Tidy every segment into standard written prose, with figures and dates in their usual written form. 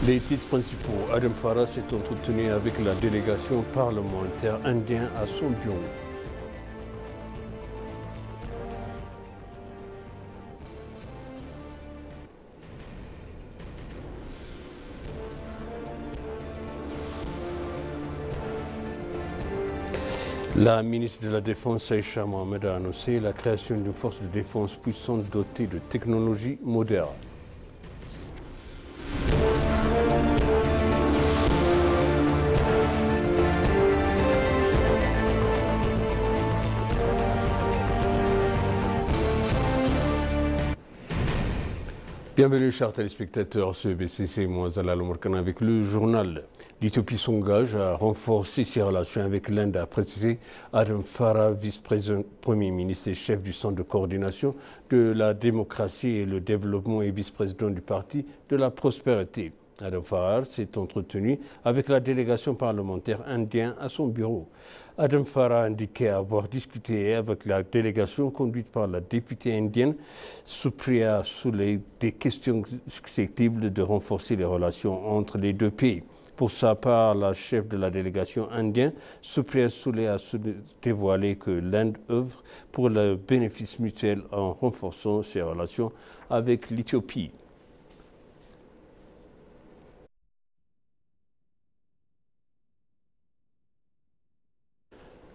Les titres principaux. Adam Farah s'est entretenu avec la délégation parlementaire indienne à son bureau. La ministre de la Défense, Aïcha Mohamed, a annoncé la création d'une force de défense puissante dotée de technologies modernes. Bienvenue chers téléspectateurs sur BCC Moazala Lomorkana avec le journal. L'Éthiopie s'engage à renforcer ses relations avec l'Inde, a précisé Adam Farah, vice-président, premier ministre et chef du Centre de coordination de la démocratie et le développement et vice-président du Parti de la prospérité. Adam Farah s'est entretenu avec la délégation parlementaire indienne à son bureau. Adam Farah a indiqué avoir discuté avec la délégation conduite par la députée indienne Supriya Sule des questions susceptibles de renforcer les relations entre les deux pays. Pour sa part, la chef de la délégation indienne, Supriya Sule, a dévoilé que l'Inde œuvre pour le bénéfice mutuel en renforçant ses relations avec l'Éthiopie.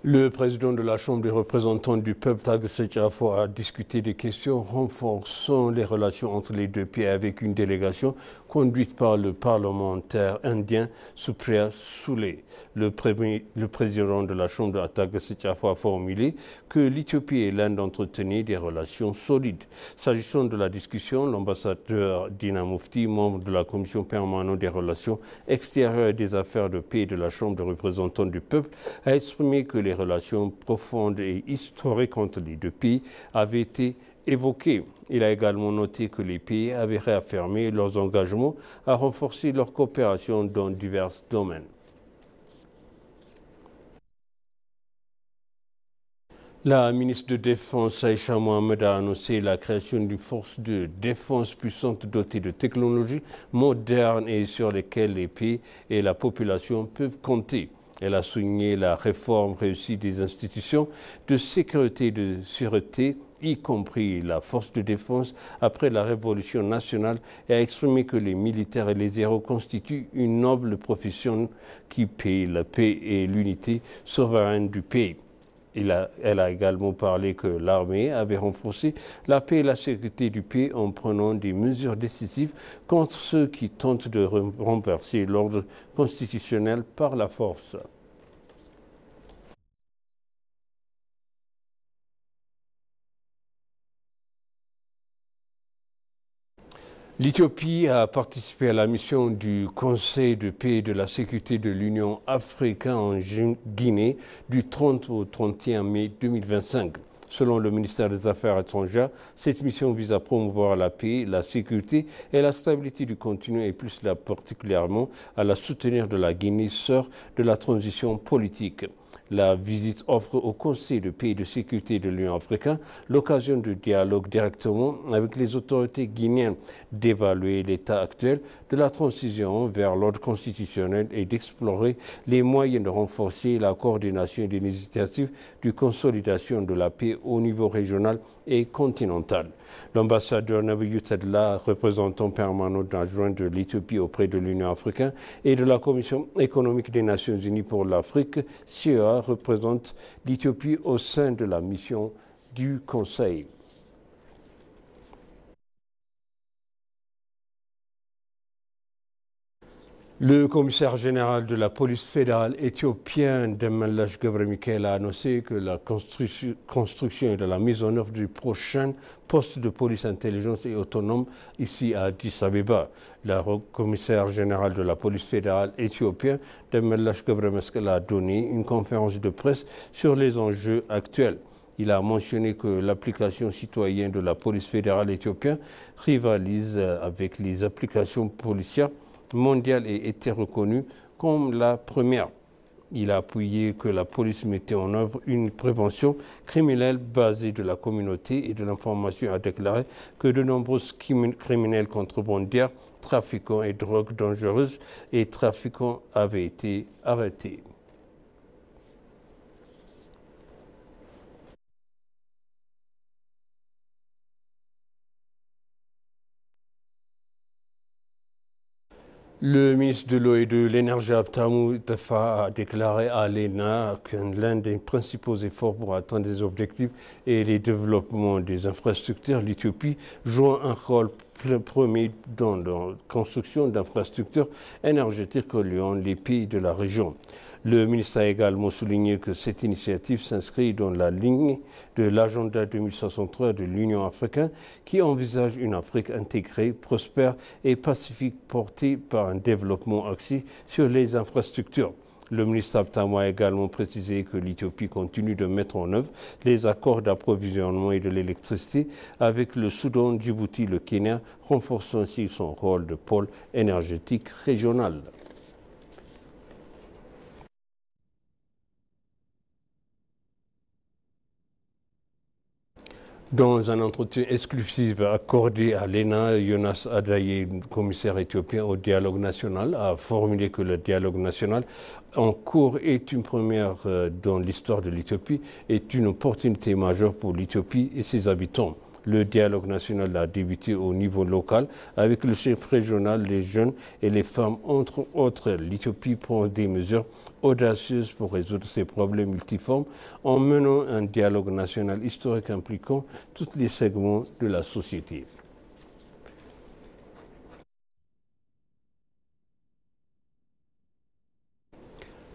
Le président de la Chambre des représentants du peuple, Tagesset Jafo, a discuté des questions renforçant les relations entre les deux pays avec une délégation conduite par le parlementaire indien Supriya Sule. Le président de la Chambre, Tagesset Jafo, a formulé que l'Éthiopie et l'Inde entretenaient des relations solides. S'agissant de la discussion, l'ambassadeur Dina Mufti, membre de la commission permanente des relations extérieures et des affaires de paix de la Chambre des représentants du peuple, a exprimé que les relations profondes et historiques entre les deux pays avaient été évoquées. Il a également noté que les pays avaient réaffirmé leurs engagements à renforcer leur coopération dans divers domaines. La ministre de Défense, Aïcha Mohamed, a annoncé la création d'une force de défense puissante dotée de technologies modernes et sur lesquelles les pays et la population peuvent compter. Elle a souligné la réforme réussie des institutions de sécurité et de sûreté, y compris la force de défense, après la Révolution nationale, et a exprimé que les militaires et les héros constituent une noble profession qui paie la paix et l'unité souveraine du pays. Elle a également parlé que l'armée avait renforcé la paix et la sécurité du pays en prenant des mesures décisives contre ceux qui tentent de renverser l'ordre constitutionnel par la force. L'Éthiopie a participé à la mission du Conseil de paix et de la sécurité de l'Union africaine en Guinée du 30 au 31 mai 2025. Selon le ministère des Affaires étrangères, cette mission vise à promouvoir la paix, la sécurité et la stabilité du continent et plus particulièrement à la soutenir de la Guinée, sœur de la transition politique. La visite offre au Conseil de paix et de sécurité de l'Union africaine l'occasion de dialogue directement avec les autorités guinéennes, d'évaluer l'état actuel de la transition vers l'ordre constitutionnel et d'explorer les moyens de renforcer la coordination des initiatives de consolidation de la paix au niveau régional et continental. L'ambassadeur Nabiou Tadla, représentant permanent adjoint de l'Éthiopie auprès de l'Union africaine et de la Commission économique des Nations unies pour l'Afrique, CEA, représente l'Éthiopie au sein de la mission du Conseil. Le commissaire général de la police fédérale éthiopienne, Demelash Gebremichael, a annoncé que la construction et de la mise en œuvre du prochain poste de police intelligence et autonome ici à Addis Abeba. Le commissaire général de la police fédérale éthiopienne, Demelash Gebremichael, a donné une conférence de presse sur les enjeux actuels. Il a mentionné que l'application citoyenne de la police fédérale éthiopienne rivalise avec les applications policières mondiale et était reconnue comme la première. Il a appuyé que la police mettait en œuvre une prévention criminelle basée de la communauté et de l'information, a déclaré que de nombreux criminels contrebandières trafiquants et drogues dangereuses et trafiquants avaient été arrêtés. Le ministre de l'Eau et de l'Énergie, Abtamou Tafa, a déclaré à l'ENA que l'un des principaux efforts pour atteindre des objectifs est le développement des infrastructures. L'Éthiopie joue un rôle premier dans la construction d'infrastructures énergétiques reliant les pays de la région. Le ministre a également souligné que cette initiative s'inscrit dans la ligne de l'agenda 2063 de l'Union africaine qui envisage une Afrique intégrée, prospère et pacifique portée par un développement axé sur les infrastructures. Le ministre Abtamou a également précisé que l'Éthiopie continue de mettre en œuvre les accords d'approvisionnement et de l'électricité avec le Soudan, Djibouti, le Kenya, renforçant ainsi son rôle de pôle énergétique régional. Dans un entretien exclusif accordé à l'ENA, Jonas Adaye, commissaire éthiopien au dialogue national, a formulé que le dialogue national en cours est une première dans l'histoire de l'Éthiopie, est une opportunité majeure pour l'Éthiopie et ses habitants. Le dialogue national a débuté au niveau local avec le chef régional, les jeunes et les femmes, entre autres. L'Éthiopie prend des mesures audacieuses pour résoudre ces problèmes multiformes en menant un dialogue national historique impliquant tous les segments de la société.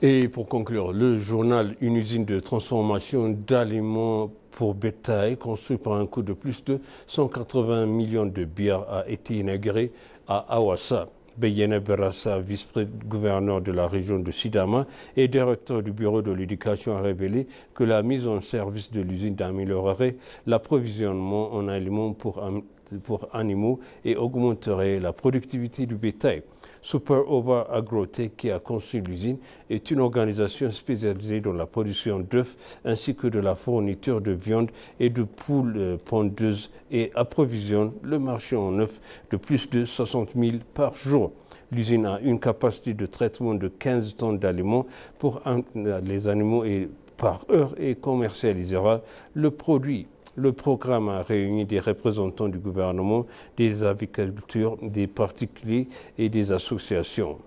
Et pour conclure, le journal Une usine de transformation d'aliments pour bétail construit par un coût de plus de 180 millions de bières a été inauguré à Awassa. Beyene Berassa, vice-gouverneur de la région de Sidama et directeur du bureau de l'éducation, a révélé que la mise en service de l'usine améliorerait l'approvisionnement en aliments pour animaux et augmenterait la productivité du bétail. Superova Agrotech, qui a construit l'usine, est une organisation spécialisée dans la production d'œufs ainsi que de la fourniture de viande et de poules pondeuses et approvisionne le marché en œufs de plus de 60 000 par jour. L'usine a une capacité de traitement de 15 tonnes d'aliments pour les animaux et par heure et commercialisera le produit. Le programme a réuni des représentants du gouvernement, des aviculteurs, des particuliers et des associations.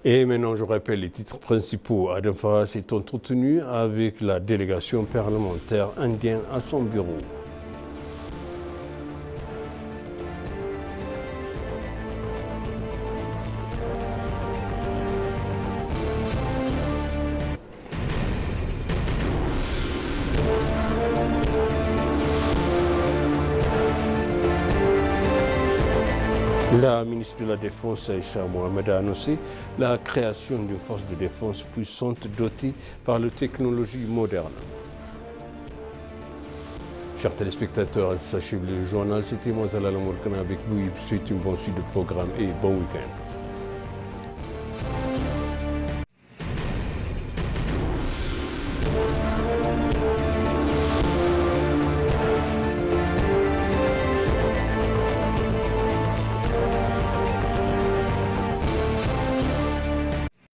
Et maintenant, je rappelle les titres principaux. Adam Farah s'est entretenu avec la délégation parlementaire indienne à son bureau. La ministre de la Défense, Aïcha Mohamed, a annoncé la création d'une force de défense puissante dotée par les technologies modernes. Chers téléspectateurs, sachez le journal, c'était moi Zalala Morkana avec vous. Je vous souhaite une bonne suite de programme et bon week-end.